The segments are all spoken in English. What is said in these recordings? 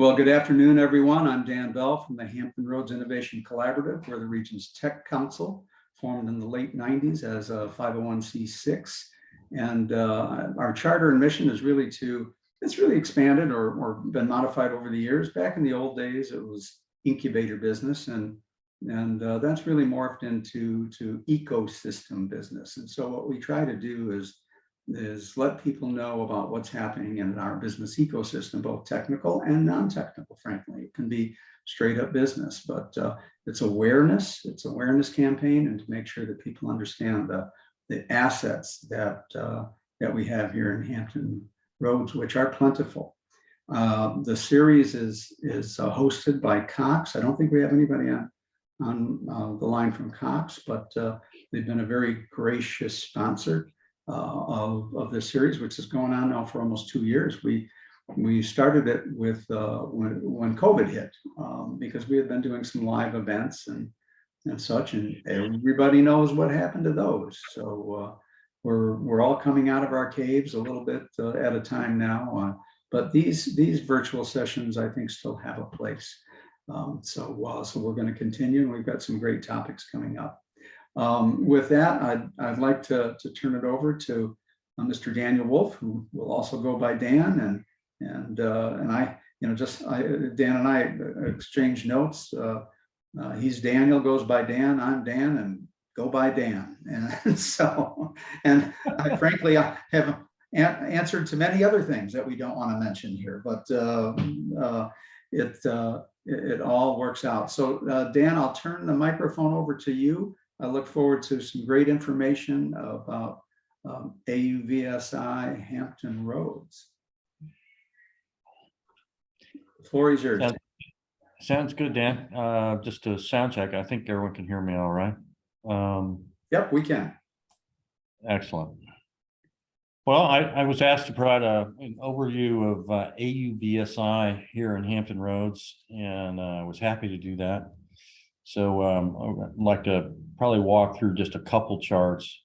Well, good afternoon, everyone. I'm Dan Bell from the Hampton Roads Innovation Collaborative. We're the region's tech council, formed in the late 90s as a 501c6. And our charter and mission is really it's really expanded or been modified over the years. Back in the old days, it was incubator business, and that's really morphed into ecosystem business. And so what we try to do is let people know about what's happening in our business ecosystem, both technical and non-technical. Frankly, it can be straight up business, but it's awareness campaign, and to make sure that people understand the assets that we have here in Hampton Roads, which are plentiful. The series is hosted by Cox. I don't think we have anybody on the line from Cox, but they've been a very gracious sponsor of this series, which is going on now for almost 2 years. We started it with when COVID hit, because we had been doing some live events and such, and everybody knows what happened to those. So we're all coming out of our caves a little bit at a time now, but these virtual sessions, I think, still have a place. So we're going to continue, and we've got some great topics coming up. With that, I'd like to turn it over to Mr. Daniel Wolf, who will also go by Dan, and I, Dan and I exchange notes. He's Daniel, goes by Dan. I'm Dan, and go by Dan. And so, and frankly, I have answered to many other things that we don't want to mention here, but it all works out. So, Dan, I'll turn the microphone over to you. I look forward to some great information about AUVSI Hampton Roads. The floor is yours. Sounds good, Dan. Just a sound check. I think everyone can hear me all right. Yep, we can. Excellent. Well, I was asked to provide an overview of AUVSI here in Hampton Roads, and I was happy to do that. So I'd like to probably walk through just a couple charts.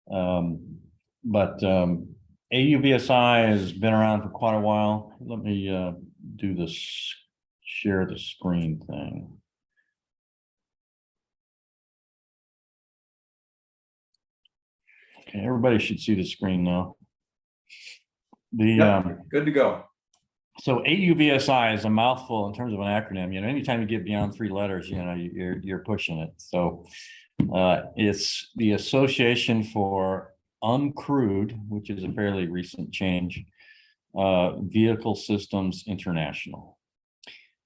But AUVSI has been around for quite a while. Let me do this share the screen thing. Okay, everybody should see the screen now. Good to go. So AUVSI is a mouthful in terms of an acronym. Anytime you get beyond 3 letters, you're pushing it. So it's the Association for Uncrewed, which is a fairly recent change, Vehicle Systems International.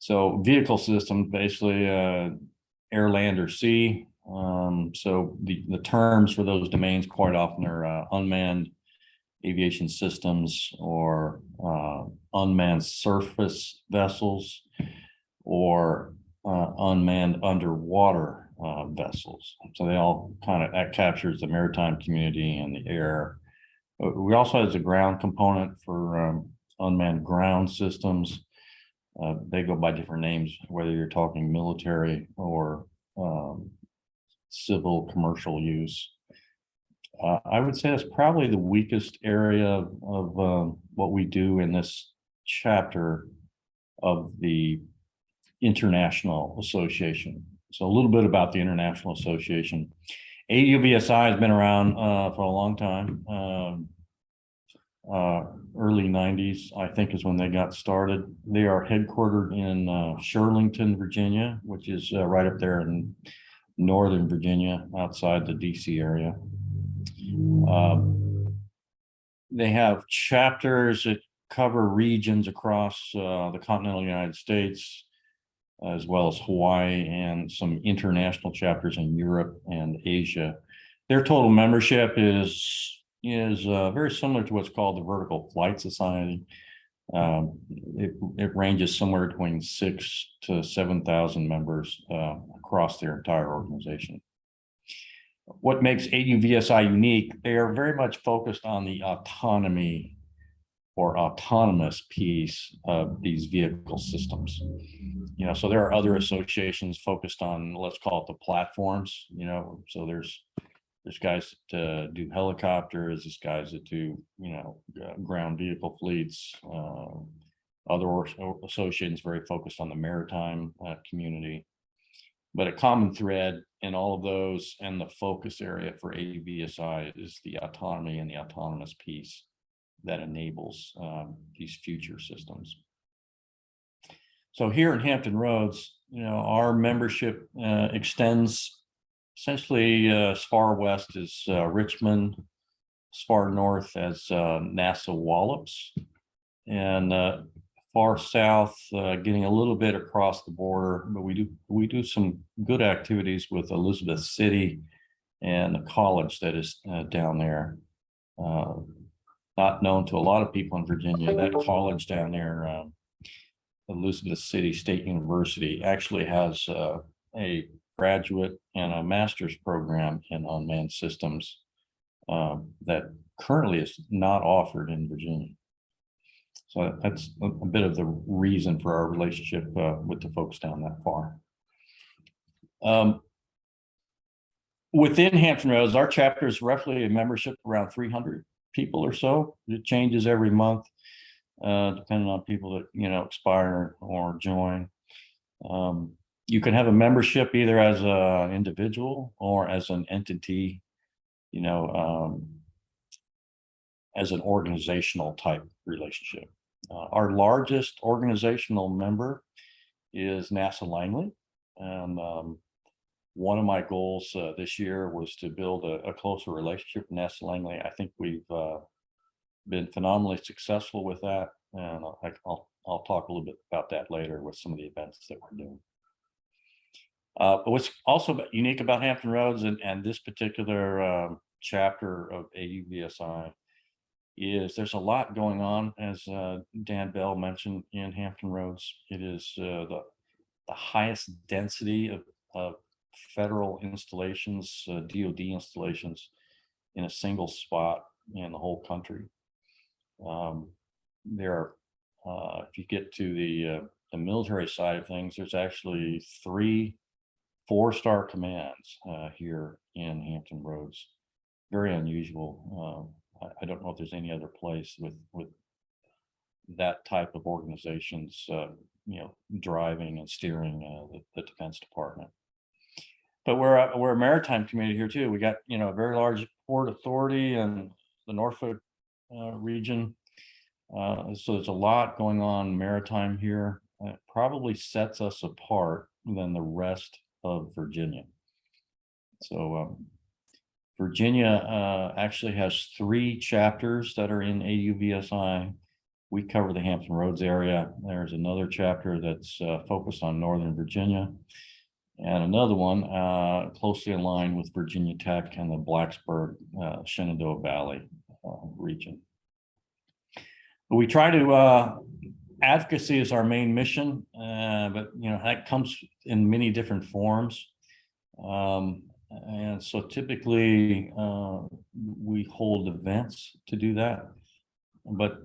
So vehicle systems, basically air, land, or sea. So the terms for those domains quite often are unmanned aviation systems, or unmanned surface vessels, or unmanned underwater vessels. So they all that captures the maritime community and the air. We also have a ground component for unmanned ground systems. They go by different names, whether you're talking military or civil commercial use. I would say that's probably the weakest area of what we do in this chapter of the International Association. So a little bit about the International Association. AUVSI has been around for a long time. Early 90s, I think, is when they got started. They are headquartered in Shirlington, Virginia, which is right up there in Northern Virginia, outside the DC area. They have chapters that cover regions across the continental United States, as well as Hawaii, and some international chapters in Europe and Asia. Their total membership is very similar to what's called the Vertical Flight Society. It ranges somewhere between 6,000 to 7,000 members across their entire organization. What makes AUVSI unique, they are very much focused on the autonomy or autonomous piece of these vehicle systems. So there are other associations focused on, let's call it, the platforms. So there's guys that do helicopters, there's guys that do ground vehicle fleets, Other associations very focused on the maritime community. But a common thread in all of those and the focus area for AUVSI is the autonomy and the autonomous piece that enables these future systems. So here in Hampton Roads, our membership extends essentially as far west as Richmond, as far north as NASA Wallops, and far south, getting a little bit across the border. But we do some good activities with Elizabeth City and the college that is down there. Not known to a lot of people in Virginia, that college down there, Elizabeth City State University, actually has a graduate and a master's program in unmanned systems that currently is not offered in Virginia. So that's a bit of the reason for our relationship with the folks down that far. Within Hampton Roads, our chapter is roughly a membership around 300 people or so. It changes every month, depending on people that expire or join. You can have a membership either as an individual or as an entity, as an organizational type relationship. Our largest organizational member is NASA Langley, and one of my goals this year was to build a closer relationship with NASA Langley. I think we've been phenomenally successful with that, and I'll talk a little bit about that later with some of the events that we're doing. But what's also unique about Hampton Roads and this particular chapter of AUVSI is there's a lot going on, as Dan Bell mentioned, in Hampton Roads. It is the highest density of federal installations, DoD installations, in a single spot in the whole country. There are, if you get to the military side of things, there's actually 3 4-star commands here in Hampton Roads. Very unusual. I don't know if there's any other place with that type of organizations, driving and steering the Defense Department. But we're a maritime community here too. We got a very large port authority in the Norfolk region, so there's a lot going on maritime here. It probably sets us apart than the rest of Virginia. So Virginia actually has 3 chapters that are in AUVSI. We cover the Hampton Roads area. There's another chapter that's focused on Northern Virginia, and another one closely aligned with Virginia Tech and the Blacksburg, Shenandoah Valley region. But we try to, advocacy is our main mission, but that comes in many different forms. And so typically we hold events to do that, but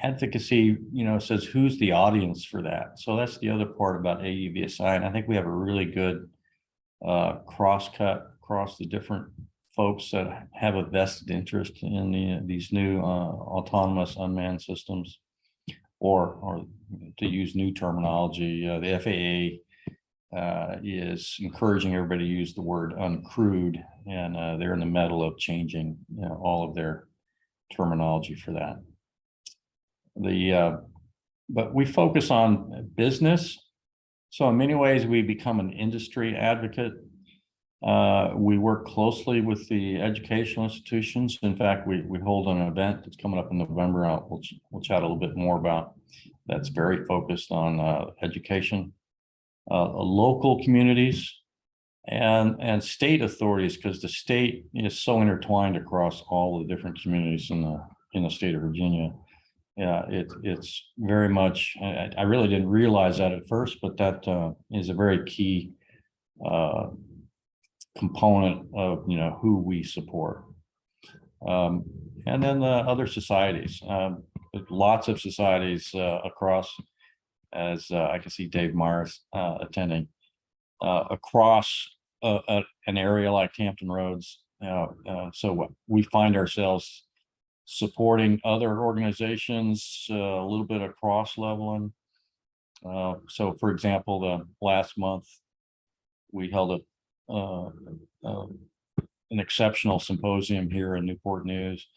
advocacy says who's the audience for that. So that's the other part about AUVSI, and I think we have a really good cross-cut across the different folks that have a vested interest in these new autonomous unmanned systems, or to use new terminology, the FAA is encouraging everybody to use the word uncrewed, and they're in the middle of changing all of their terminology for that. But we focus on business, so in many ways we become an industry advocate. We work closely with the educational institutions. In fact, we hold an event that's coming up in November. We'll chat a little bit more about. That's very focused on education. Local communities and state authorities, because the state is so intertwined across all the different communities in the state of Virginia. Yeah, it's very much. I really didn't realize that at first, but that is a very key component of who we support. And then the other societies, lots of societies across. As I can see Dave Myers attending across an area like Hampton Roads. So we find ourselves supporting other organizations, a little bit of cross-leveling. So for example, the last month, we held an exceptional symposium here in Newport News.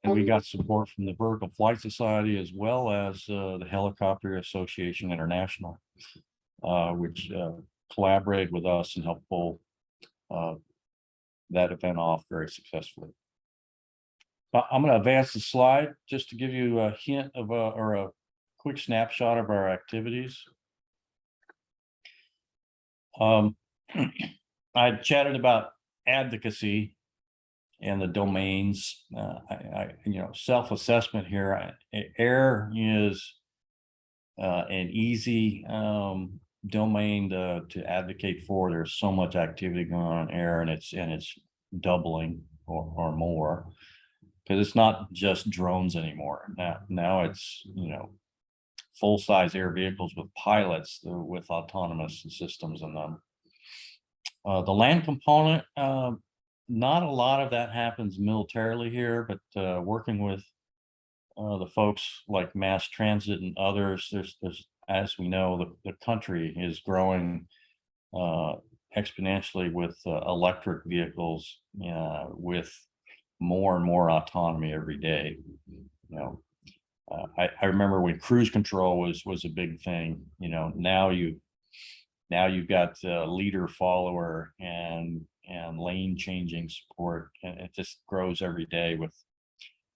And we got support from the Vertical Flight Society as well as the Helicopter Association International, which collaborated with us and helped pull that event off very successfully. I'm going to advance the slide just to give you a hint of or a quick snapshot of our activities. I chatted about advocacy and the domains. Self-assessment here. Air is an easy domain to advocate for. There's so much activity going on in air, and it's doubling or more, because it's not just drones anymore. Now it's full-size air vehicles with pilots with autonomous systems in them. The land component, not a lot of that happens militarily here, but working with the folks like mass transit and others, there's as we know, the country is growing exponentially with electric vehicles, with more and more autonomy every day. I remember when cruise control was a big thing. Now you've got leader follower and lane changing support, and it just grows every day.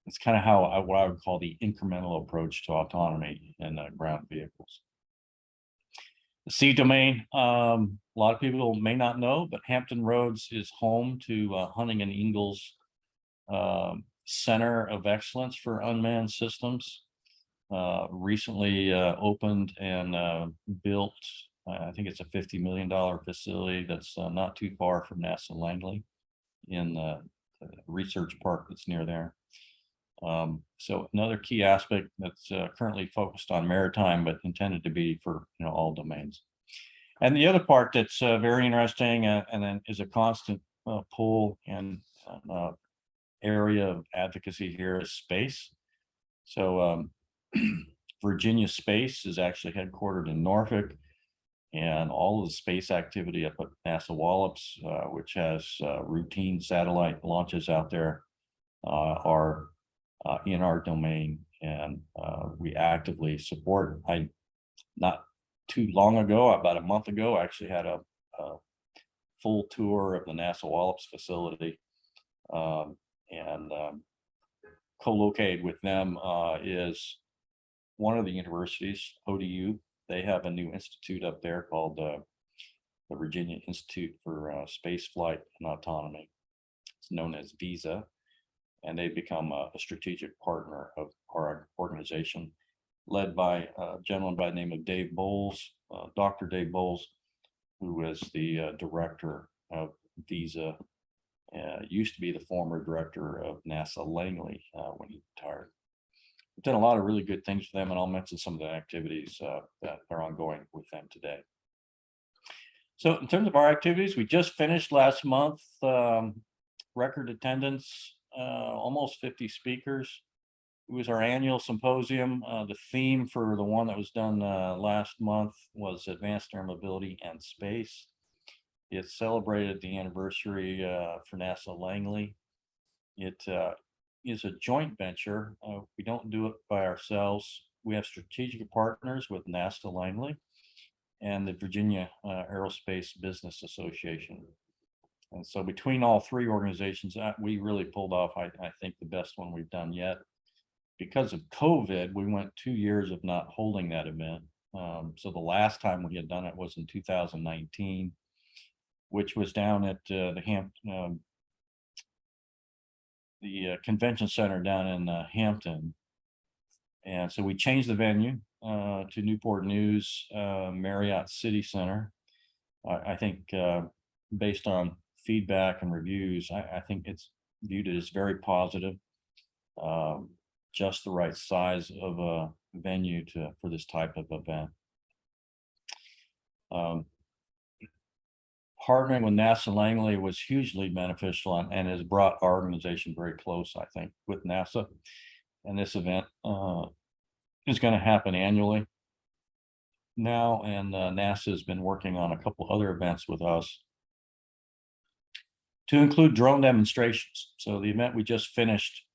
It's kind of what I would call the incremental approach to autonomy in ground vehicles. The sea domain, a lot of people may not know, but Hampton Roads is home to Hunting and Ingalls Center of Excellence for Unmanned Systems. Recently opened and built, I think it's a $50 million facility that's not too far from NASA Langley in the research park that's near there. So another key aspect that's currently focused on maritime, but intended to be for all domains. And the other part that's very interesting and then is a constant pull and area of advocacy here is space. So Virginia Space is actually headquartered in Norfolk, and all of the space activity up at NASA Wallops, which has routine satellite launches out there, are in our domain, and we actively support. Not too long ago, about a month ago, I actually had a full tour of the NASA Wallops facility, and co-located with them is one of the universities, ODU. They have a new institute up there called the Virginia Institute for Space Flight and Autonomy. It's known as VISA, and they've become a strategic partner of our organization, led by a gentleman by the name of Dave Bowles, Dr. Dave Bowles, who is the director of VISA, used to be the former director of NASA Langley when he retired. We've done a lot of really good things for them, and I'll mention some of the activities that are ongoing with them today. So in terms of our activities, we just finished last month, record attendance, almost 50 speakers. It was our annual symposium. The theme for the one that was done last month was Advanced Air Mobility and Space. It celebrated the anniversary for NASA Langley. It is a joint venture. We don't do it by ourselves. We have strategic partners with NASA Langley and the Virginia Aerospace Business Association. And so between all three organizations, we really pulled off, I think, the best one we've done yet. Because of COVID, we went 2 years of not holding that event. So the last time we had done it was in 2019, which was down at the convention center down in Hampton. And so we changed the venue to Newport News Marriott City Center. I think based on feedback and reviews, I think it's viewed as very positive. Just the right size of a venue for this type of event. partnering with NASA Langley was hugely beneficial and has brought our organization very close, I think, with NASA. And this event is going to happen annually now, and NASA has been working on a couple other events with us to include drone demonstrations. So the event we just finished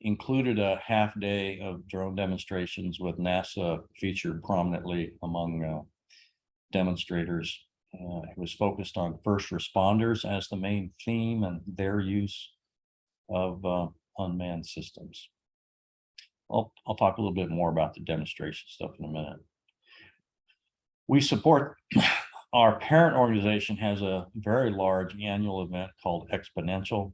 included a half day of drone demonstrations with NASA featured prominently among demonstrators. It was focused on first responders as the main theme and their use of unmanned systems. I'll talk a little bit more about the demonstration stuff in a minute. We support, our parent organization has a very large annual event called Exponential.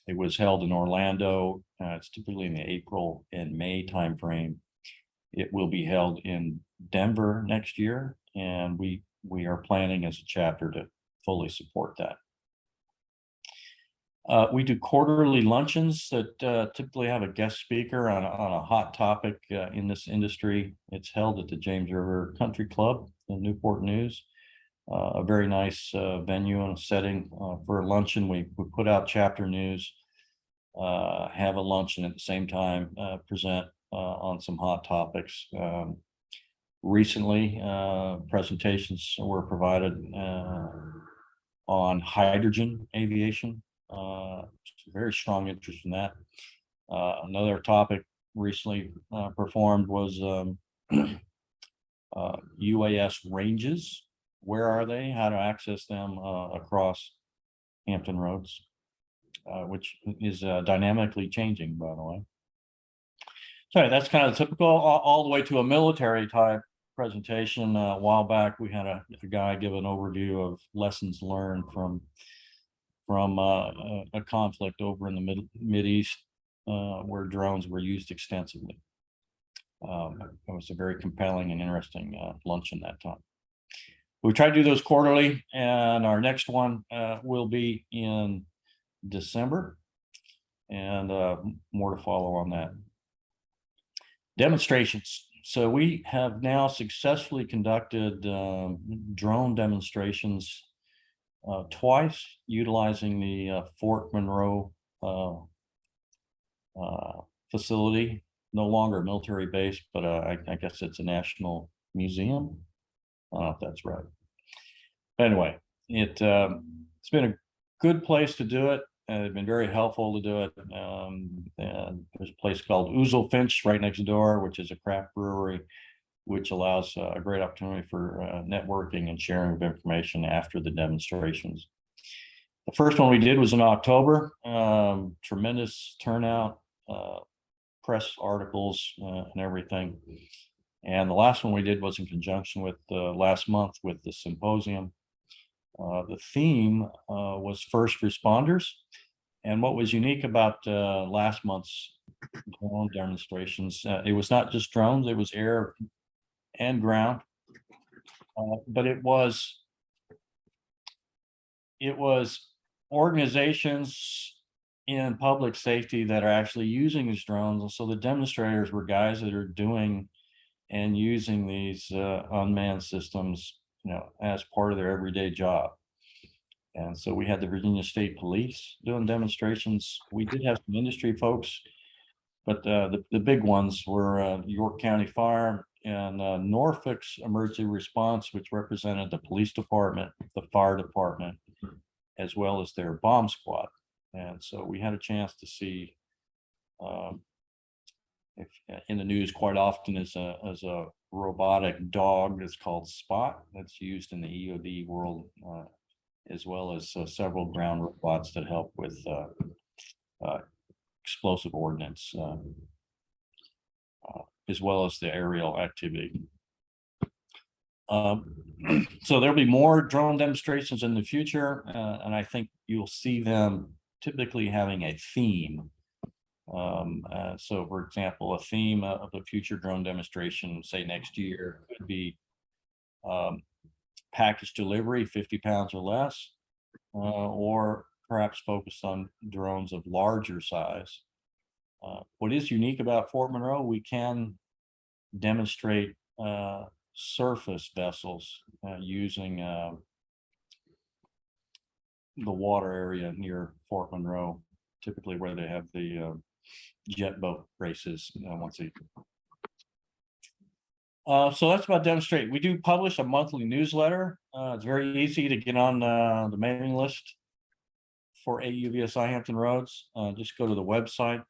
It was held in Orlando. It's typically in the April and May timeframe. It will be held in Denver next year, and we are planning as a chapter to fully support that. We do quarterly luncheons that typically have a guest speaker on a hot topic in this industry. It's held at the James River Country Club in Newport News. A very nice venue and setting for a luncheon. We put out chapter news, have a luncheon at the same time, present on some hot topics. Recently, presentations were provided on hydrogen aviation. Very strong interest in that. Another topic recently performed was UAS ranges. Where are they? How to access them across Hampton Roads, which is dynamically changing, by the way. So that's kind of typical, all the way to a military type presentation. A while back, we had a guy give an overview of lessons learned from a conflict over in the Mideast where drones were used extensively. It was a very compelling and interesting luncheon that time. We try to do those quarterly, and our next one will be in December, and more to follow on that. Demonstrations. So we have now successfully conducted drone demonstrations twice, utilizing the Fort Monroe facility. No longer a military base, but I guess it's a national museum. I don't know if that's right. But anyway, it's been a good place to do it. It's been very helpful to do it. And there's a place called Ouzel Finch right next door, which is a craft brewery, which allows a great opportunity for networking and sharing of information after the demonstrations. The first one we did was in October. Tremendous turnout, press articles and everything. And the last one we did was in conjunction with last month with the symposium. The theme was first responders. And what was unique about last month's drone demonstrations, it was not just drones, it was air and ground, but it was organizations in public safety that are actually using these drones. And so the demonstrators were guys that are doing and using these unmanned systems, as part of their everyday job. And so we had the Virginia State Police doing demonstrations. We did have some industry folks, but the big ones were York County Fire and Norfolk's Emergency Response, which represented the police department, the fire department, as well as their bomb squad. And so we had a chance to see, if in the news quite often is a robotic dog that's called Spot, that's used in the EOD world, as well as several ground robots that help with explosive ordnance, as well as the aerial activity. So there'll be more drone demonstrations in the future, and I think you'll see them typically having a theme. So for example, a theme of a future drone demonstration, say next year, could be package delivery, 50 pounds or less, or perhaps focused on drones of larger size. What is unique about Fort Monroe, we can demonstrate surface vessels using the water area near Fort Monroe, typically where they have the jet boat races once a year. So that's about demonstrate. We do publish a monthly newsletter. It's very easy to get on the mailing list for AUVSI Hampton Roads. Just go to the website.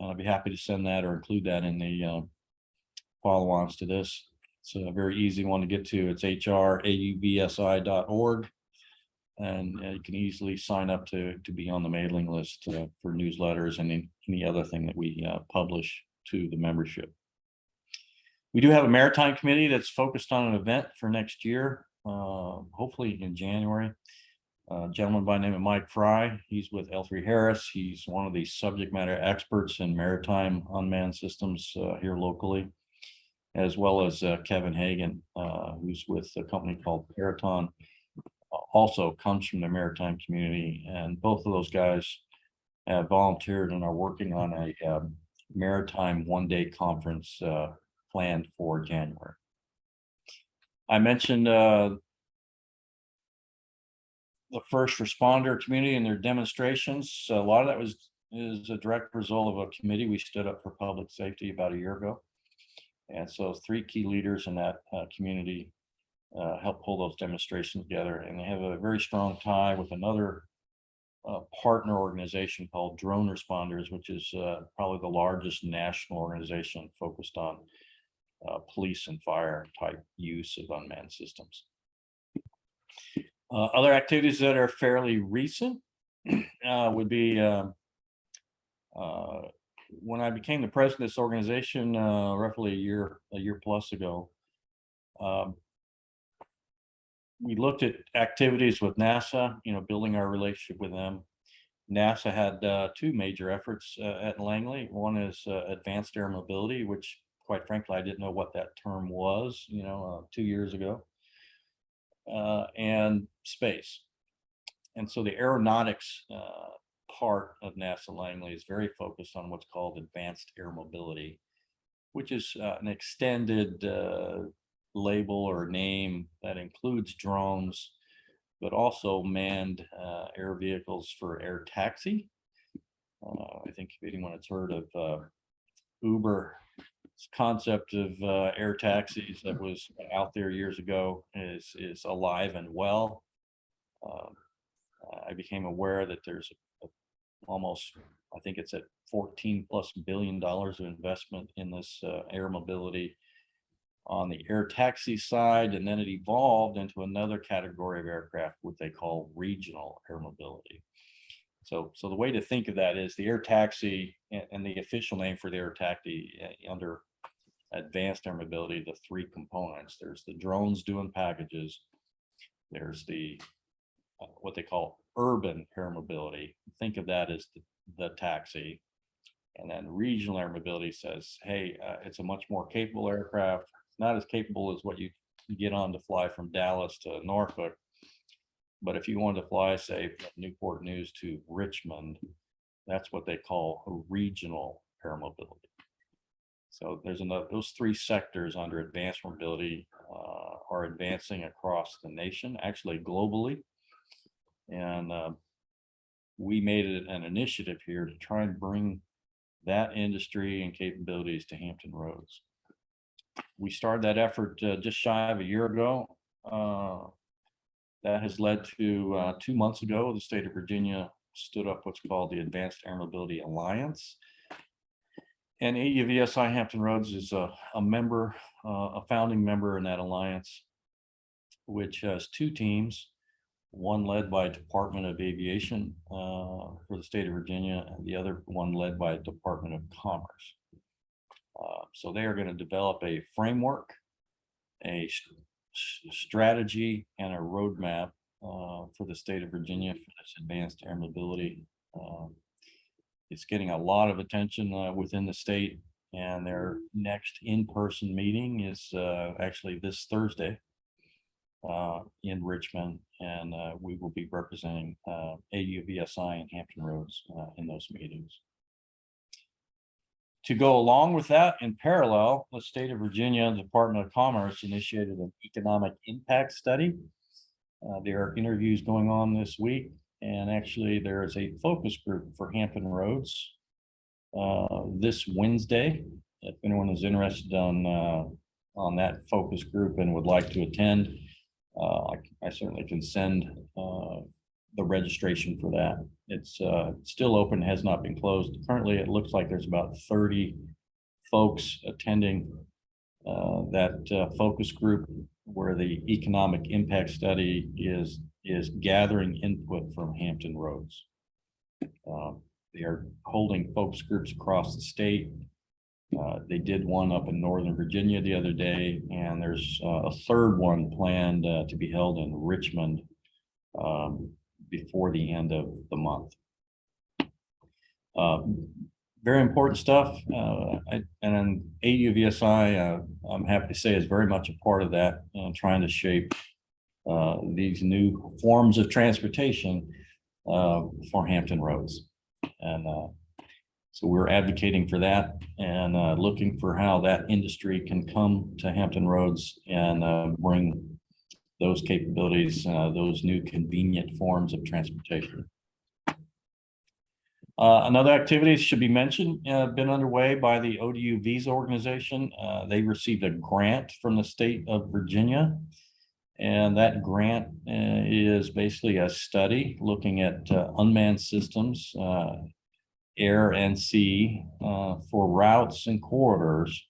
I'll be happy to send that or include that in the follow-ons to this. It's a very easy one to get to. It's hrauvsi.org. And you can easily sign up to be on the mailing list for newsletters and any other thing that we publish to the membership. We do have a maritime committee that's focused on an event for next year, hopefully in January. A gentleman by the name of Mike Fry. He's with L3 Harris. He's one of the subject matter experts in maritime unmanned systems here locally, as well as Kevin Hagan, who's with a company called Paraton. Also comes from the maritime community, and both of those guys have volunteered and are working on a maritime one-day conference planned for January. I mentioned the first responder community and their demonstrations. A lot of that is a direct result of a committee we stood up for public safety about a year ago, and so 3 key leaders in that community help pull those demonstrations together, and they have a very strong tie with another partner organization called Drone Responders, which is probably the largest national organization focused on police and fire type use of unmanned systems. Other activities that are fairly recent would be when I became the president of this organization roughly a year plus ago. We looked at activities with NASA, building our relationship with them. NASA had 2 major efforts at Langley. One is advanced air mobility, which quite frankly, I didn't know what that term was, 2 years ago, and space. And so the aeronautics part of NASA Langley is very focused on what's called advanced air mobility, which is an extended label or name that includes drones, but also manned air vehicles for air taxi. I think if anyone has heard of Uber's concept of air taxis that was out there years ago is alive and well. I became aware that there's almost, I think it's at $14+ billion of investment in this air mobility on the air taxi side, and then it evolved into another category of aircraft, what they call regional air mobility. So the way to think of that is the air taxi, and the official name for the air taxi under advanced air mobility, the 3 components. There's the drones doing packages. There's the what they call urban air mobility. Think of that as the taxi. And then regional air mobility says, hey, it's a much more capable aircraft. Not as capable as what you get on to fly from Dallas to Norfolk. But if you wanted to fly, say, from Newport News to Richmond, that's what they call a regional air mobility. So there's those 3 sectors under advanced mobility are advancing across the nation, actually globally. And we made it an initiative here to try and bring that industry and capabilities to Hampton Roads. We started that effort just shy of a year ago. That has led to 2 months ago, the state of Virginia stood up what's called the Advanced Air Mobility Alliance. And AUVSI Hampton Roads is a member, a founding member in that alliance, which has 2 teams, one led by Department of Aviation for the state of Virginia, and the other one led by Department of Commerce. So they are going to develop a framework, a strategy, and a roadmap for the state of Virginia for this advanced air mobility. It's getting a lot of attention within the state, and their next in-person meeting is actually this Thursday in Richmond, and we will be representing AUVSI and Hampton Roads in those meetings. To go along with that, in parallel, the state of Virginia and the Department of Commerce initiated an economic impact study There are interviews going on this week, and actually there is a focus group for Hampton Roads this Wednesday. If anyone is interested on that focus group and would like to attend, I certainly can send the registration for that. It's still open, has not been closed. Currently, it looks like there's about 30 folks attending that focus group, where the economic impact study is gathering input from Hampton Roads. They are holding focus groups across the state. They did one up in Northern Virginia the other day, and there's a third one planned to be held in Richmond before the end of the month. Very important stuff, and AUVSI, I'm happy to say, is very much a part of that, trying to shape these new forms of transportation for Hampton Roads. And so we're advocating for that and looking for how that industry can come to Hampton Roads and bring those capabilities, those new convenient forms of transportation. Another activity should be mentioned, been underway by the ODU Visa organization. They received a grant from the state of Virginia. And that grant is basically a study looking at unmanned systems, air and sea, for routes and corridors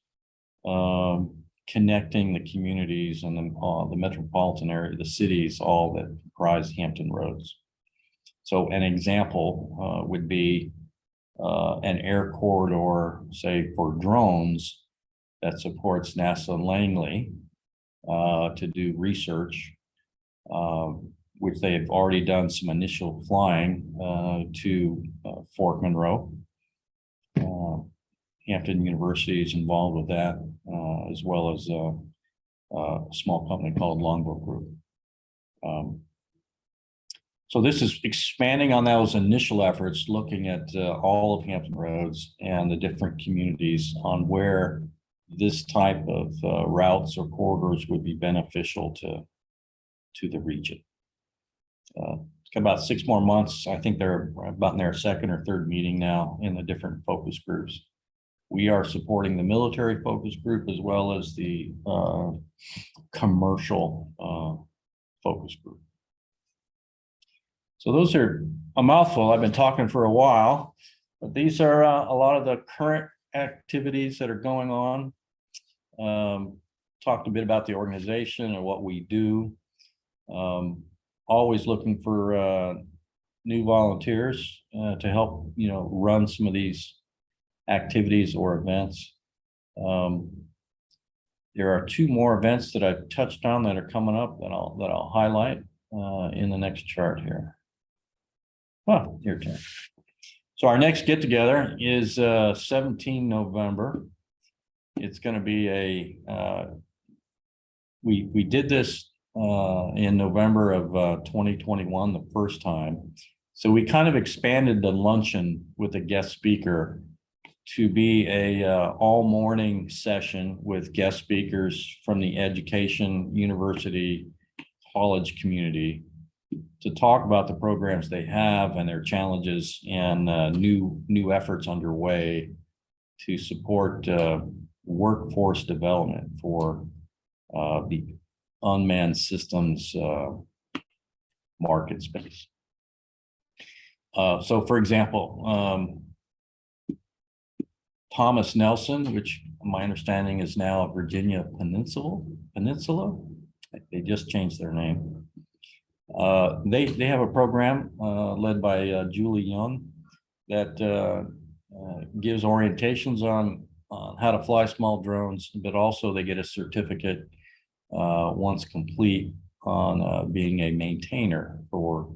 connecting the communities and the metropolitan area, the cities, all that comprise Hampton Roads. So an example would be an air corridor, say for drones, that supports NASA Langley to do research, which they have already done some initial flying to Fort Monroe. Hampton University is involved with that, as well as a small company called Longboat Group. So this is expanding on those initial efforts, looking at all of Hampton Roads and the different communities on where this type of routes or corridors would be beneficial to the region. It's got about 6 more months. I think they're about in their second or third meeting now in the different focus groups. We are supporting the military focus group as well as the commercial focus group. So those are a mouthful. I've been talking for a while, but these are a lot of the current activities that are going on. Talked a bit about the organization and what we do. Always looking for new volunteers to help, run some of these activities or events. There are 2 more events that I've touched on that are coming up that I'll highlight in the next chart here. Oh, your turn. So our next get together is 17 November. It's going to be we did this in November of 2021 the first time. So we kind of expanded the luncheon with a guest speaker to be a all morning session with guest speakers from the education, university, college community to talk about the programs they have and their challenges and new efforts underway to support workforce development for the unmanned systems market space. So for example, Thomas Nelson, which my understanding is now Virginia Peninsula. They just changed their name. They have a program led by Julie Young that gives orientations on how to fly small drones, but also they get a certificate once complete on being a maintainer for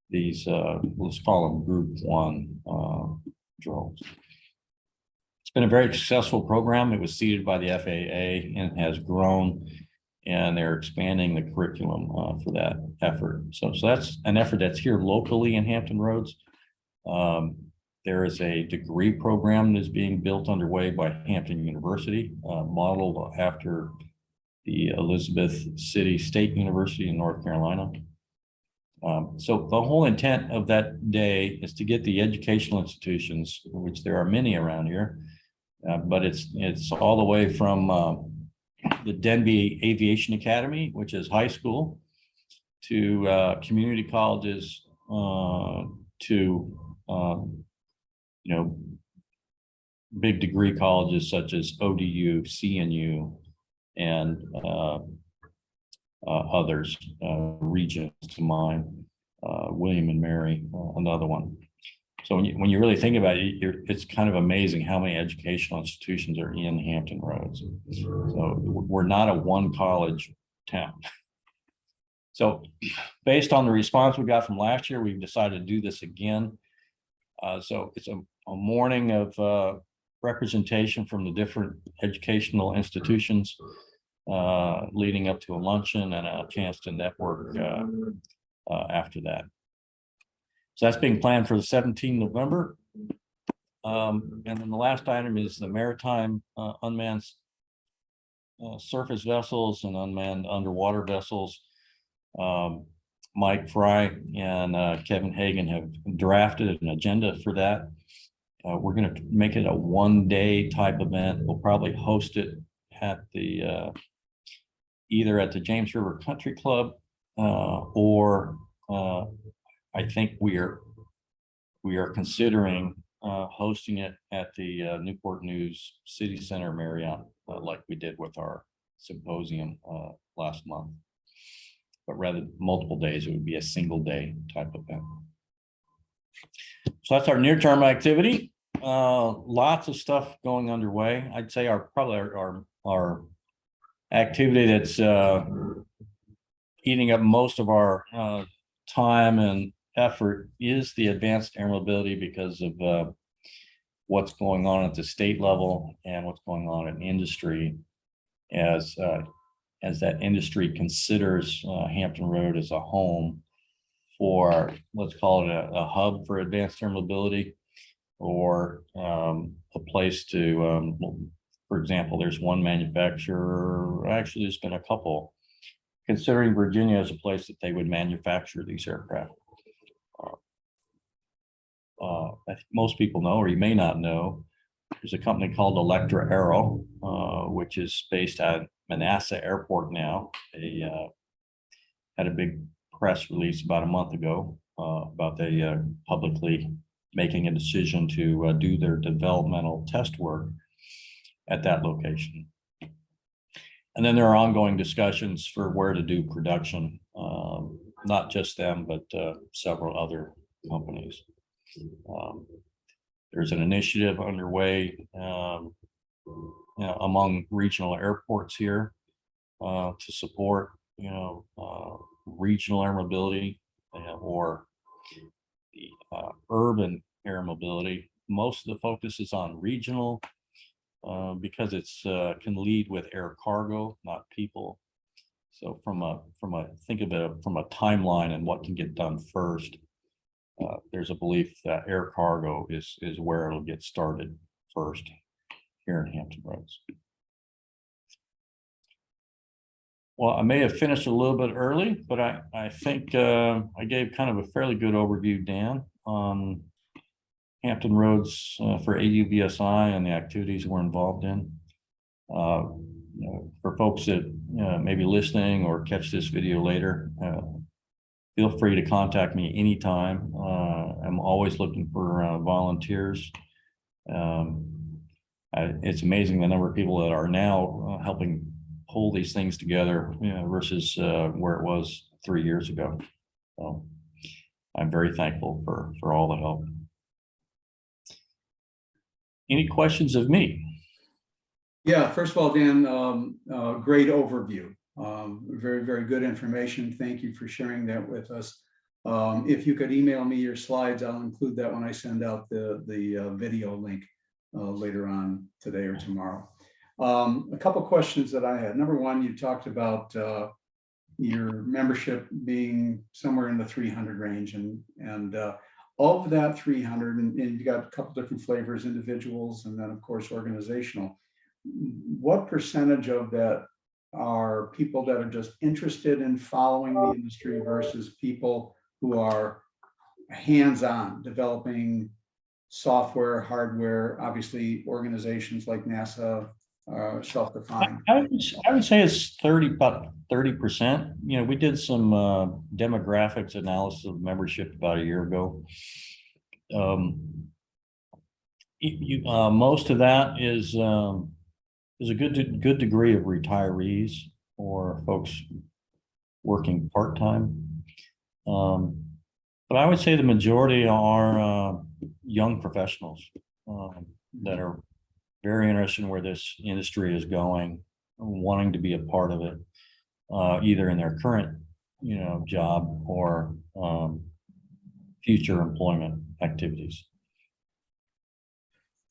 these, let's call them Group 1 drones. It's been a very successful program. It was seeded by the FAA and has grown, and they're expanding the curriculum for that effort. So that's an effort that's here locally in Hampton Roads. There is a degree program that is being built underway by Hampton University, modeled after the Elizabeth City State University in North Carolina. So the whole intent of that day is to get the educational institutions, which there are many around here, but it's all the way from the Denby Aviation Academy, which is high school, to community colleges, to big degree colleges such as ODU, CNU, and others, Regents to mine, William and Mary, another one. So when you really think about it, it's kind of amazing how many educational institutions are in Hampton Roads. So we're not a one college town. So based on the response we got from last year, we've decided to do this again. So it's a morning of representation from the different educational institutions, leading up to a luncheon and a chance to network after that. So that's being planned for the 17th November. And then the last item is the maritime unmanned surface vessels and unmanned underwater vessels. Mike Fry and Kevin Hagan have drafted an agenda for that. We're going to make it a one-day type event. We'll probably host it at the either at the James River Country Club or I think we are considering hosting it at the Newport News City Center Marriott, like we did with our symposium last month. But rather than multiple days, it would be a single day type event. So that's our near-term activity. Lots of stuff going underway. I'd say our activity that's eating up most of our time and effort is the advanced air mobility because of what's going on at the state level and what's going on in industry as that industry considers Hampton Road as a home for, let's call it a hub for advanced air mobility, or a place to, for example, there's one manufacturer, actually there's been a couple, considering Virginia as a place that they would manufacture these aircraft. I think most people know, or you may not know, there's a company called Electra Aero, which is based at Manassas Airport now. They had a big press release about a month ago about they publicly making a decision to do their developmental test work at that location. And then there are ongoing discussions for where to do production, not just them, but several other companies. There's an initiative underway among regional airports here to support regional air mobility or the urban air mobility. Most of the focus is on regional because it's can lead with air cargo, not people. So think of it from a timeline and what can get done first. There's a belief that air cargo is where it'll get started first here in Hampton Roads. Well, I may have finished a little bit early, but I think I gave kind of a fairly good overview, Dan, on Hampton Roads for AUVSI and the activities we're involved in. For folks that may be listening or catch this video later, feel free to contact me anytime. I'm always looking for volunteers. It's amazing the number of people that are now helping pull these things together versus where it was 3 years ago. So I'm very thankful for all the help. Any questions of me? Yeah, first of all, Dan, great overview. Very, very good information. Thank you for sharing that with us. If you could email me your slides, I'll include that when I send out the video link later on today or tomorrow. A couple questions that I had. Number one, you talked about your membership being somewhere in the 300 range, and of that 300, and you got a couple different flavors, individuals, and then of course organizational. What percentage of that are people that are just interested in following the industry versus people who are hands-on developing software, hardware. Obviously, organizations like NASA are self-defined. I would say it's about 30%. You know, we did some demographics analysis of membership about a year ago. Most of that is a good degree of retirees or folks working part-time. But I would say the majority are young professionals that are very interested in where this industry is going, wanting to be a part of it, either in their current, job or future employment activities.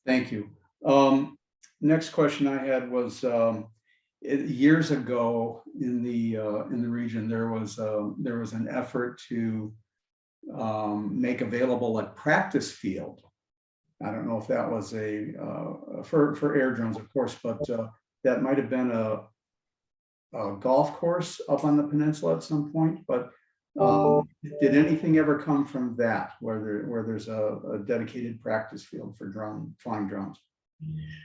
Thank you. Next question I had was, years ago in the region, there was an effort to make available a practice field. I don't know if that was for air drones, of course, but that might have been a golf course up on the peninsula at some point. But did anything ever come from that, where there's a dedicated practice field for flying drones?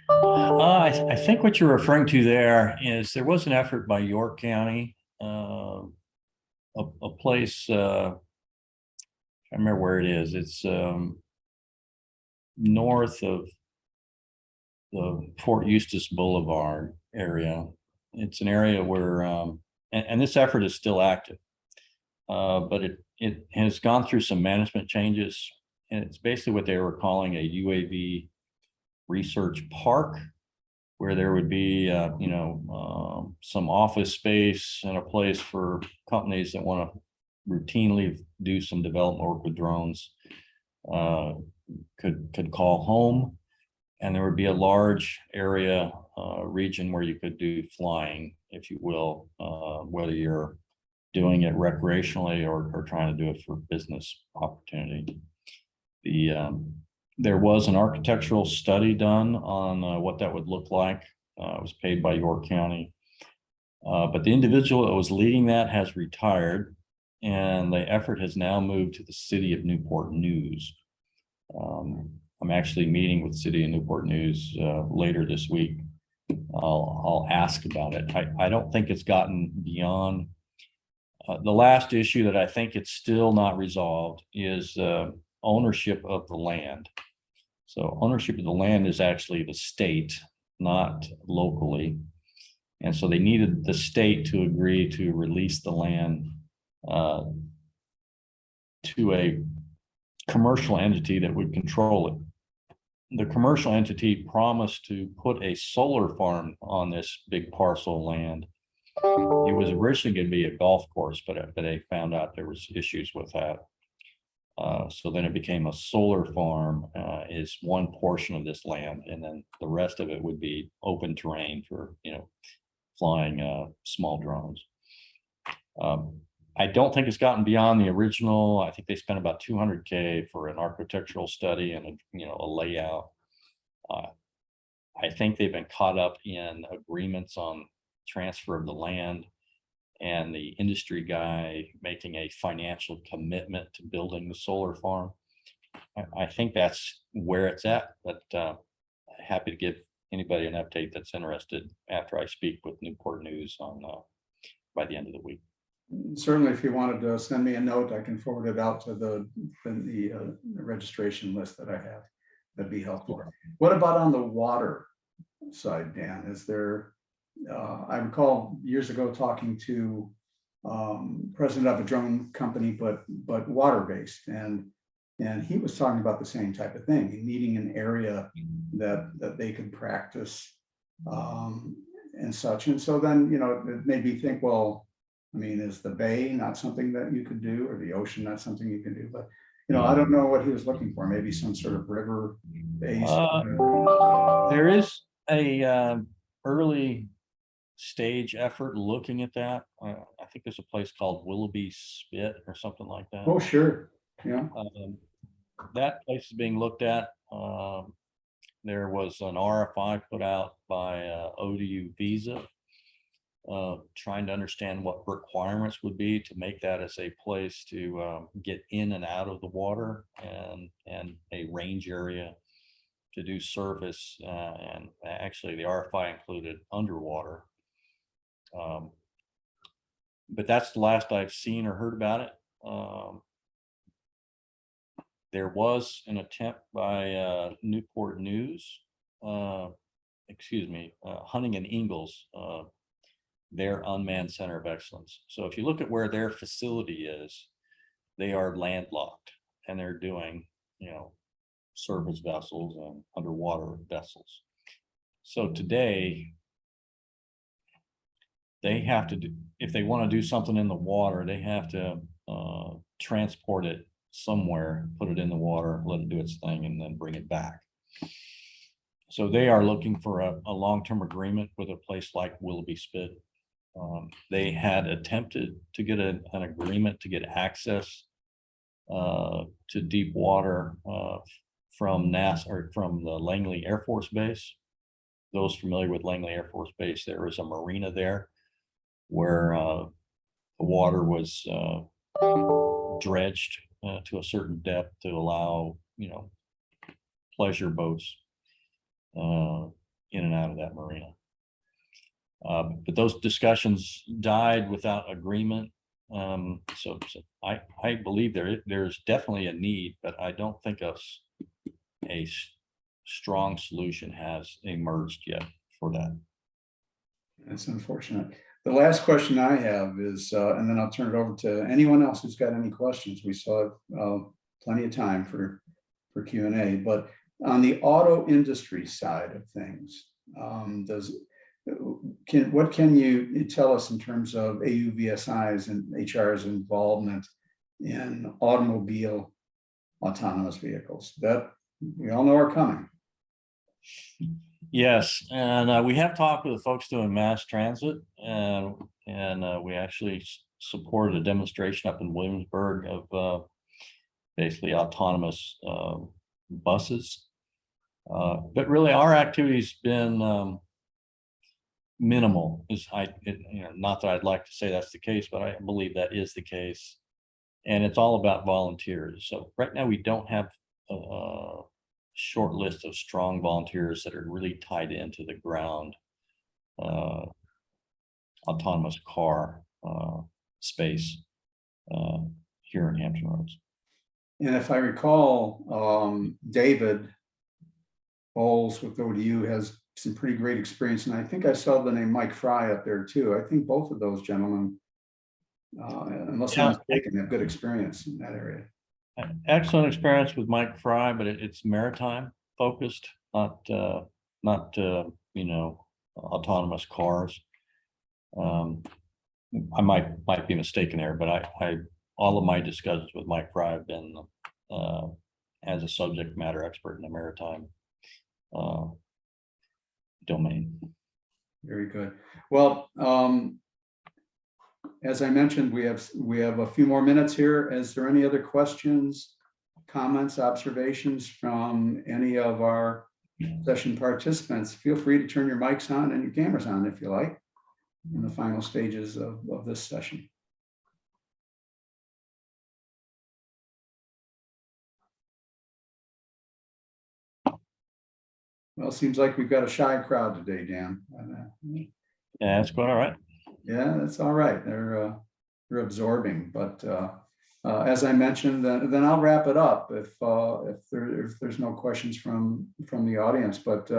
I think what you're referring to there was an effort by York County, a place, I remember where it is. It's north of the Fort Eustis Boulevard area. It's an area where, and this effort is still active, but it has gone through some management changes, and it's basically what they were calling a UAV research park, where there would be, some office space and a place for companies that want to routinely do some development work with drones could call home, and there would be a large area region where you could do flying, if you will, whether you're doing it recreationally or trying to do it for business opportunity. There was an architectural study done on what that would look like. It was paid by York County, but the individual that was leading that has retired, and the effort has now moved to the city of Newport News. I'm actually meeting with the city of Newport News later this week. I'll ask about it. I don't think it's gotten beyond the last issue that I think it's still not resolved is ownership of the land. So ownership of the land is actually the state, not locally. And so they needed the state to agree to release the land to a commercial entity that would control it. The commercial entity promised to put a solar farm on this big parcel of land. It was originally going to be a golf course, but they found out there was issues with that. So then it became a solar farm is one portion of this land, and then the rest of it would be open terrain for flying small drones. I don't think it's gotten beyond the original. I think they spent about $200K for an architectural study and a layout. I think they've been caught up in agreements on transfer of the land, and the industry guy making a financial commitment to building the solar farm. I think that's where it's at, but happy to give anybody an update that's interested after I speak with Newport News by the end of the week. Certainly, if you wanted to send me a note, I can forward it out to the registration list that I have. That'd be helpful. What about on the water side, Dan? Is there, I recall years ago talking to president of a drone company, but water-based, and he was talking about the same type of thing, needing an area that they could practice and such. And so then, it made me think, well, I mean, is the bay not something that you could do, or the ocean not something you can do? But I don't know what he was looking for. Maybe some sort of river-based. There is a early stage effort looking at that. I think there's a place called Willoughby Spit or something like that. Oh, sure. Yeah. That place is being looked at. There was an RFI put out by ODU Visa trying to understand what requirements would be to make that as a place to get in and out of the water, and a range area to do surface, and actually the RFI included underwater. But that's the last I've seen or heard about it. There was an attempt by Newport News, Hunting and Ingalls, their unmanned center of excellence. So if you look at where their facility is, they are landlocked, and they're doing, surface vessels and underwater vessels. So today, they have to do, if they want to do something in the water, they have to transport it somewhere, put it in the water, let it do its thing, and then bring it back. So they are looking for a long-term agreement with a place like Willoughby Spit. They had attempted to get an agreement to get access to deep water from NASA, or from the Langley Air Force Base. Those familiar with Langley Air Force Base, there is a marina there where the water was dredged to a certain depth to allow, pleasure boats in and out of that marina. But those discussions died without agreement. So I believe there's definitely a need, but I don't think a strong solution has emerged yet for that. That's unfortunate. The last question I have is, and then I'll turn it over to anyone else who's got any questions. We still have plenty of time for Q&A, but on the auto industry side of things, what can you tell us in terms of AUVSI's and HR's involvement in automobile autonomous vehicles that we all know are coming? Yes, and we have talked with the folks doing mass transit, and we actually supported a demonstration up in Williamsburg of basically autonomous buses. But really, our activity's been minimal. Not that I'd like to say that's the case, but I believe that is the case, and it's all about volunteers. So right now, we don't have a short list of strong volunteers that are really tied into the ground autonomous car space here in Hampton Roads. And if I recall, David Bowles with ODU has some pretty great experience, and I think I saw the name Mike Fry up there too. I think both of those gentlemen, unless I'm mistaken, have good experience in that area. Excellent experience with Mike Fry, but it's maritime focused, not autonomous cars. I might be mistaken there, but I all of my discussions with Mike Fry have been as a subject matter expert in the maritime domain. Very good. Well, as I mentioned, we have a few more minutes here. Is there any other questions, comments, observations from any of our session participants? Feel free to turn your mics on and your cameras on if you like in the final stages of this session. Well, it seems like we've got a shy crowd today, Dan. Yeah, that's quite all right. Yeah, that's all right. They're absorbing, but as I mentioned, then I'll wrap it up if there's no questions from the audience. But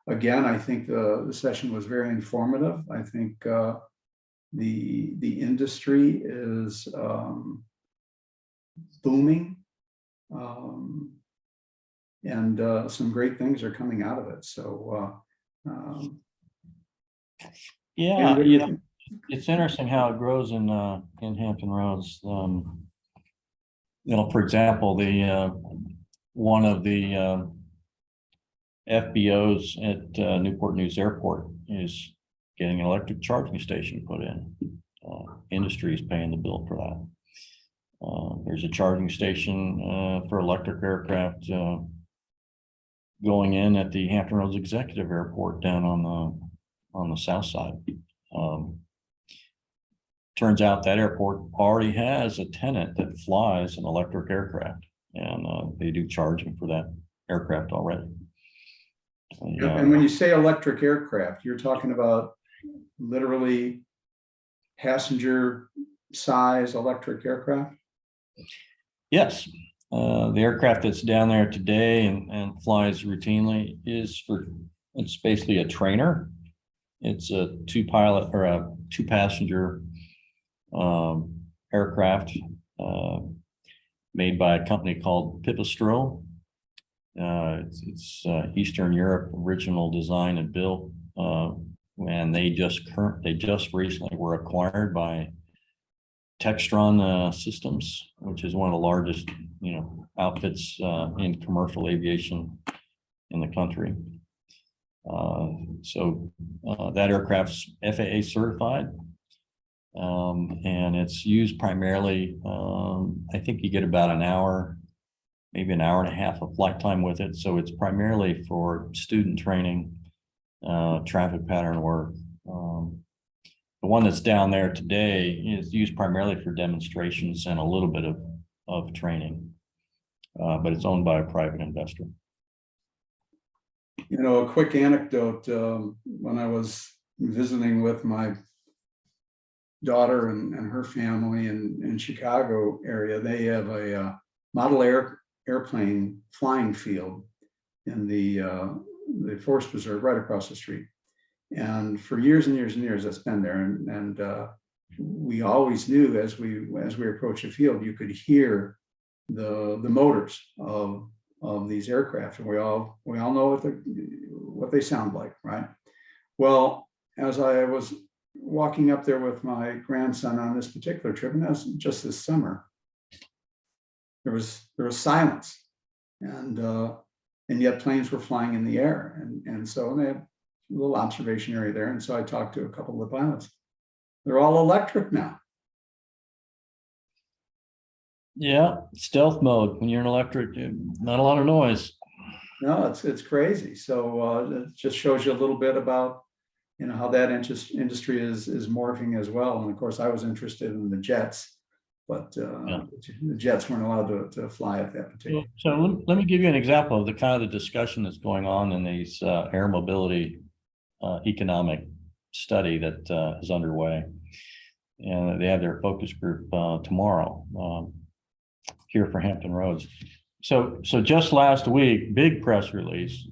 again, I think the session was very informative. I think the industry is booming, and some great things are coming out of it. So yeah, it's interesting how it grows in Hampton Roads. For example, the one of the FBOs at Newport News Airport is getting an electric charging station put in. Industry is paying the bill for that. There's a charging station for electric aircraft going in at the Hampton Roads Executive Airport down on the south side. turns out that airport already has a tenant that flies an electric aircraft, and they do charging for that aircraft already. And when you say electric aircraft, you're talking about literally passenger size electric aircraft? Yes, the aircraft that's down there today and flies routinely it's basically a trainer. It's a two-pilot or a two-passenger aircraft made by a company called Pipistrel. It's Eastern Europe original design and built, and they just recently were acquired by Tech Tue Systems, which is one of the largest, outfits in commercial aviation in the country. So that aircraft's FAA certified, and it's used primarily. I think you get about an hour, maybe an hour and a half of flight time with it. So it's primarily for student training, traffic pattern work. The one that's down there today is used primarily for demonstrations and a little bit of training, but it's owned by a private investor. A quick anecdote, when I was visiting with my daughter and her family in Chicago area, they have a model airplane flying field in the Forest Preserve right across the street. And for years and years and years, that's been there. And we always knew as we approached the field, you could hear the motors of these aircraft, and we all know what they sound like, right? Well, as I was walking up there with my grandson on this particular trip, and that was just this summer, there was silence, and yet planes were flying in the air, and so they had a little observation area there, and so I talked to a couple of the pilots. They're all electric now. Yeah, stealth mode. When you're in electric, not a lot of noise. No, it's crazy. So it just shows you a little bit about how that industry is morphing as well. And of course, I was interested in the jets, but the jets weren't allowed to fly at that particular. So let me give you an example of the kind of the discussion that's going on in these air mobility economic study that is underway, and they have their focus group tomorrow. Here for Hampton Roads. So just last week, big press release,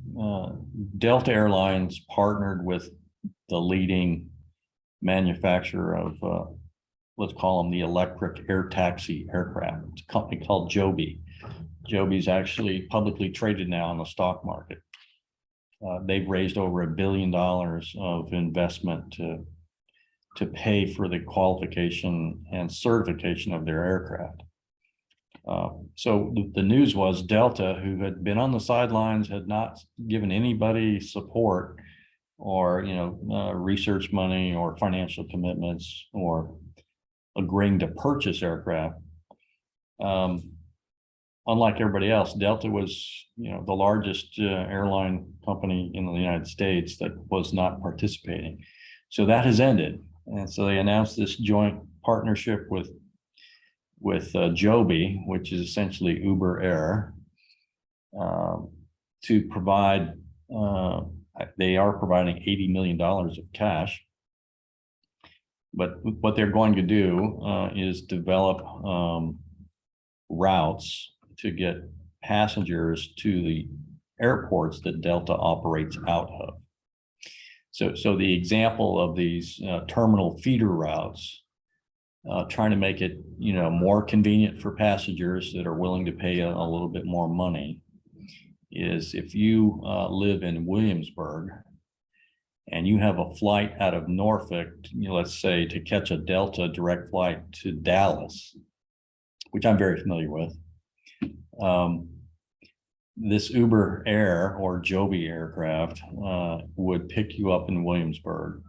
Delta Airlines partnered with the leading manufacturer of, let's call them the electric air taxi aircraft. It's a company called Joby. Joby's actually publicly traded now on the stock market. They've raised over $1 billion of investment to pay for the qualification and certification of their aircraft. So the news was Delta, who had been on the sidelines, had not given anybody support or research money or financial commitments or agreeing to purchase aircraft. Unlike everybody else, Delta was the largest airline company in the United States that was not participating. So that has ended, and so they announced this joint partnership with Joby, which is essentially Uber Air, to provide, they are providing $80 million of cash. But what they're going to do is develop routes to get passengers to the airports that Delta operates out of. So the example of these terminal feeder routes, trying to make it, more convenient for passengers that are willing to pay a little bit more money, is if you live in Williamsburg and you have a flight out of Norfolk, let's say to catch a Delta direct flight to Dallas, which I'm very familiar with, this Uber Air or Joby aircraft would pick you up in Williamsburg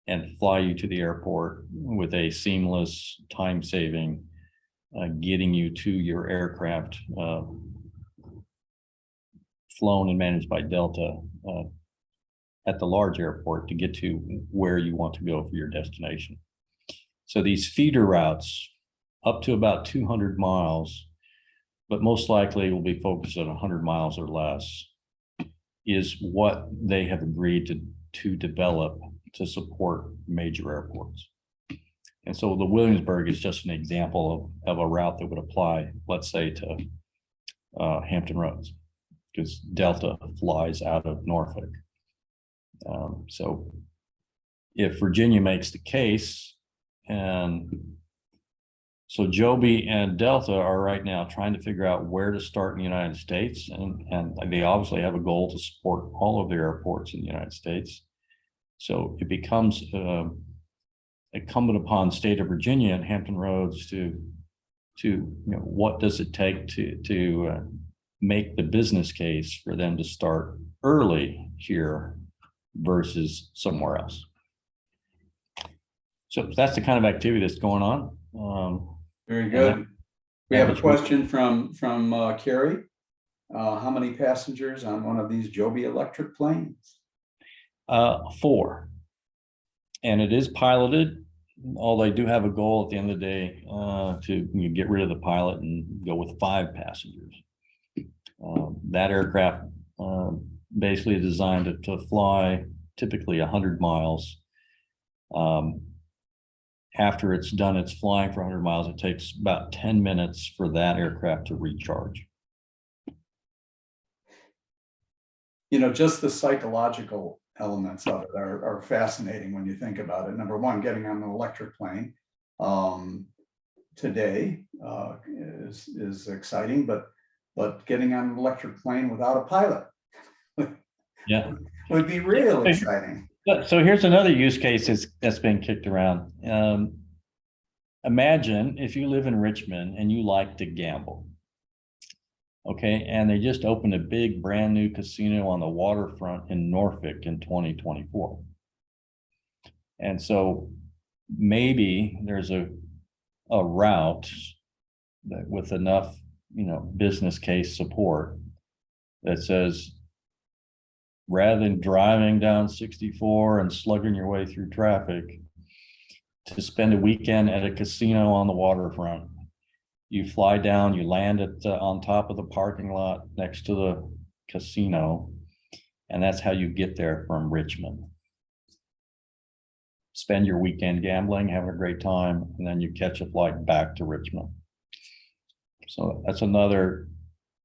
and fly you to the airport with a seamless time-saving, getting you to your aircraft, flown and managed by Delta at the large airport to get to where you want to go for your destination. So these feeder routes up to about 200 miles, but most likely will be focused at 100 miles or less, is what they have agreed to develop to support major airports. And so the Williamsburg is just an example of a route that would apply, let's say, to Hampton Roads, because Delta flies out of Norfolk. So if Virginia makes the case, and so Joby and Delta are right now trying to figure out where to start in the United States, and they obviously have a goal to support all of their airports in the United States. So it becomes incumbent upon the state of Virginia and Hampton Roads to what does it take to make the business case for them to start early here versus somewhere else. So that's the kind of activity that's going on. Very good. We have a question from Carrie. How many passengers on one of these Joby electric planes? 4. And it is piloted, although they do have a goal at the end of the day to get rid of the pilot and go with 5 passengers. That aircraft basically is designed to fly typically 100 miles. After it's done its flying for 100 miles, it takes about 10 minutes for that aircraft to recharge. You know, just the psychological elements of it are fascinating when you think about it. Number one, getting on an electric plane today is exciting, but getting on an electric plane without a pilot would be real exciting. So here's another use case that's been kicked around. Imagine if you live in Richmond and you like to gamble. Okay, and they just opened a big brand new casino on the waterfront in Norfolk in 2024. And so maybe there's a route that with enough, business case support that says, rather than driving down 64 and slugging your way through traffic, to spend a weekend at a casino on the waterfront. You fly down, you land on top of the parking lot next to the casino, and that's how you get there from Richmond. Spend your weekend gambling, having a great time, and then you catch a flight back to Richmond. So that's another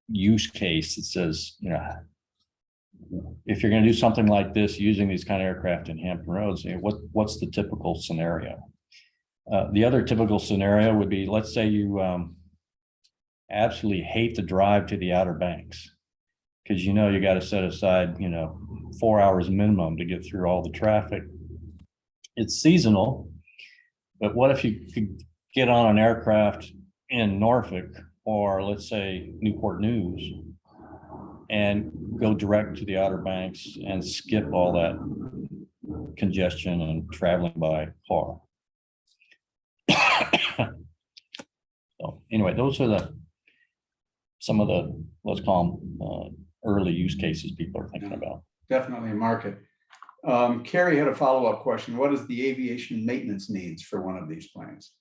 use case that says, if you're going to do something like this using these kind of aircraft in Hampton Roads, what's the typical scenario? The other typical scenario would be, let's say you absolutely hate the drive to the Outer Banks because you got to set aside 4 hours minimum to get through all the traffic. It's seasonal, but what if you could get on an aircraft in Norfolk or let's say Newport News and go direct to the Outer Banks and skip all that congestion and traveling by car. So anyway, those are some of the, let's call them early use cases people are thinking about. Definitely a market. Carrie had a follow-up question. What is the aviation maintenance needs for one of these planes?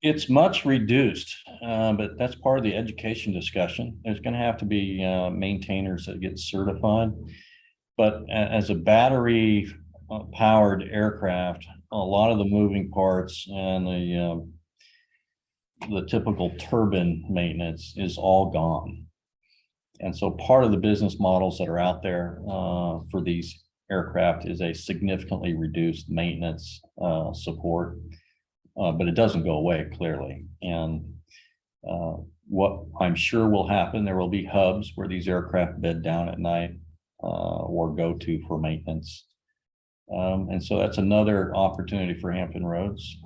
It's much reduced, but that's part of the education discussion. There's going to have to be maintainers that get certified. But as a battery powered aircraft, a lot of the moving parts and the typical turbine maintenance is all gone. And so part of the business models that are out there for these aircraft is a significantly reduced maintenance support. But it doesn't go away clearly. And what I'm sure will happen, there will be hubs where these aircraft bed down at night or go to for maintenance. And so that's another opportunity for Hampton Roads.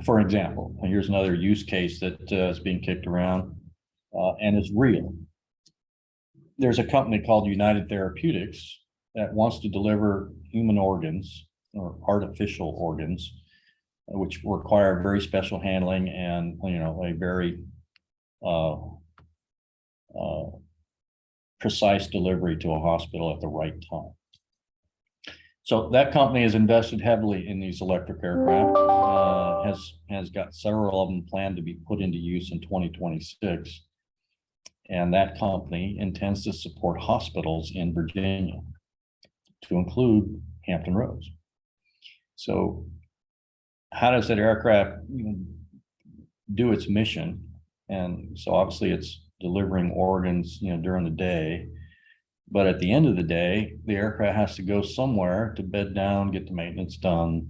For example, here's another use case that is being kicked around and is real. There's a company called United Therapeutics that wants to deliver human organs or artificial organs, which require very special handling and a very precise delivery to a hospital at the right time. So that company has invested heavily in these electric aircraft, has got several of them planned to be put into use in 2026. And that company intends to support hospitals in Virginia, to include Hampton Roads. So how does that aircraft do its mission? And so obviously it's delivering organs, during the day. But at the end of the day, the aircraft has to go somewhere to bed down, get the maintenance done,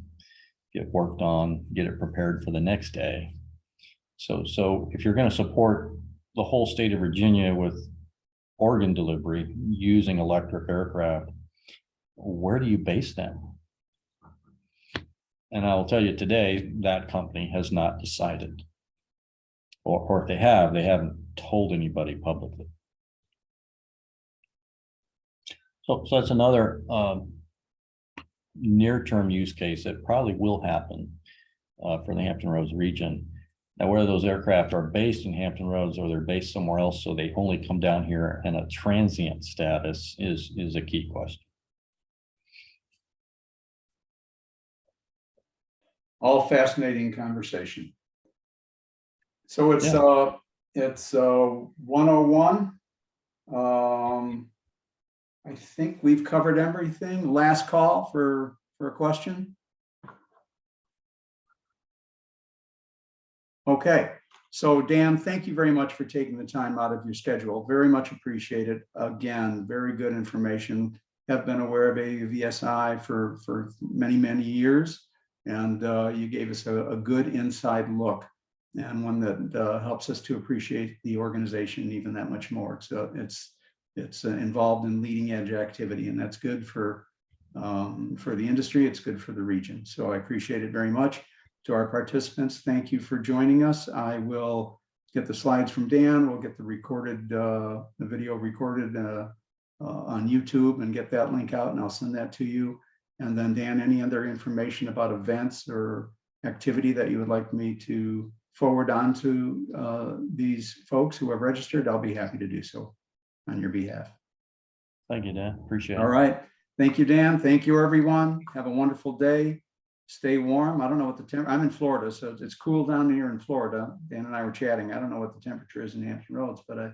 get worked on, get it prepared for the next day. So if you're going to support the whole state of Virginia with organ delivery using electric aircraft, where do you base them? And I will tell you today, that company has not decided. Or if they have, they haven't told anybody publicly. So that's another near-term use case that probably will happen for the Hampton Roads region. Now, whether those aircraft are based in Hampton Roads or they're based somewhere else, so they only come down here in a transient status is a key question. All fascinating conversation. So it's 101. I think we've covered everything. Last call for a question. Okay, so Dan, thank you very much for taking the time out of your schedule. Very much appreciated. Again, very good information. Have been aware of AUVSI for many, many years, and you gave us a good inside look, and one that helps us to appreciate the organization even that much more. So it's involved in leading edge activity, and that's good for the industry. It's good for the region. So I appreciate it very much. To our participants, thank you for joining us. I will get the slides from Dan. We'll get the video recorded on YouTube and get that link out, and I'll send that to you. And then Dan, any other information about events or activity that you would like me to forward on to these folks who have registered, I'll be happy to do so on your behalf. Thank you, Dan. Appreciate it. All right. Thank you, Dan. Thank you, everyone. Have a wonderful day. Stay warm. I don't know what the temperature, I'm in Florida, so it's cool down here in Florida. Dan and I were chatting. I don't know what the temperature is in Hampton Roads, but I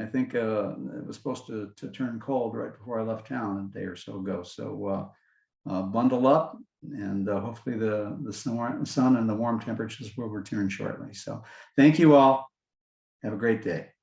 think it was supposed to turn cold right before I left town a day or so ago. So bundle up, and hopefully the sun and the warm temperatures will return shortly. So thank you all. Have a great day.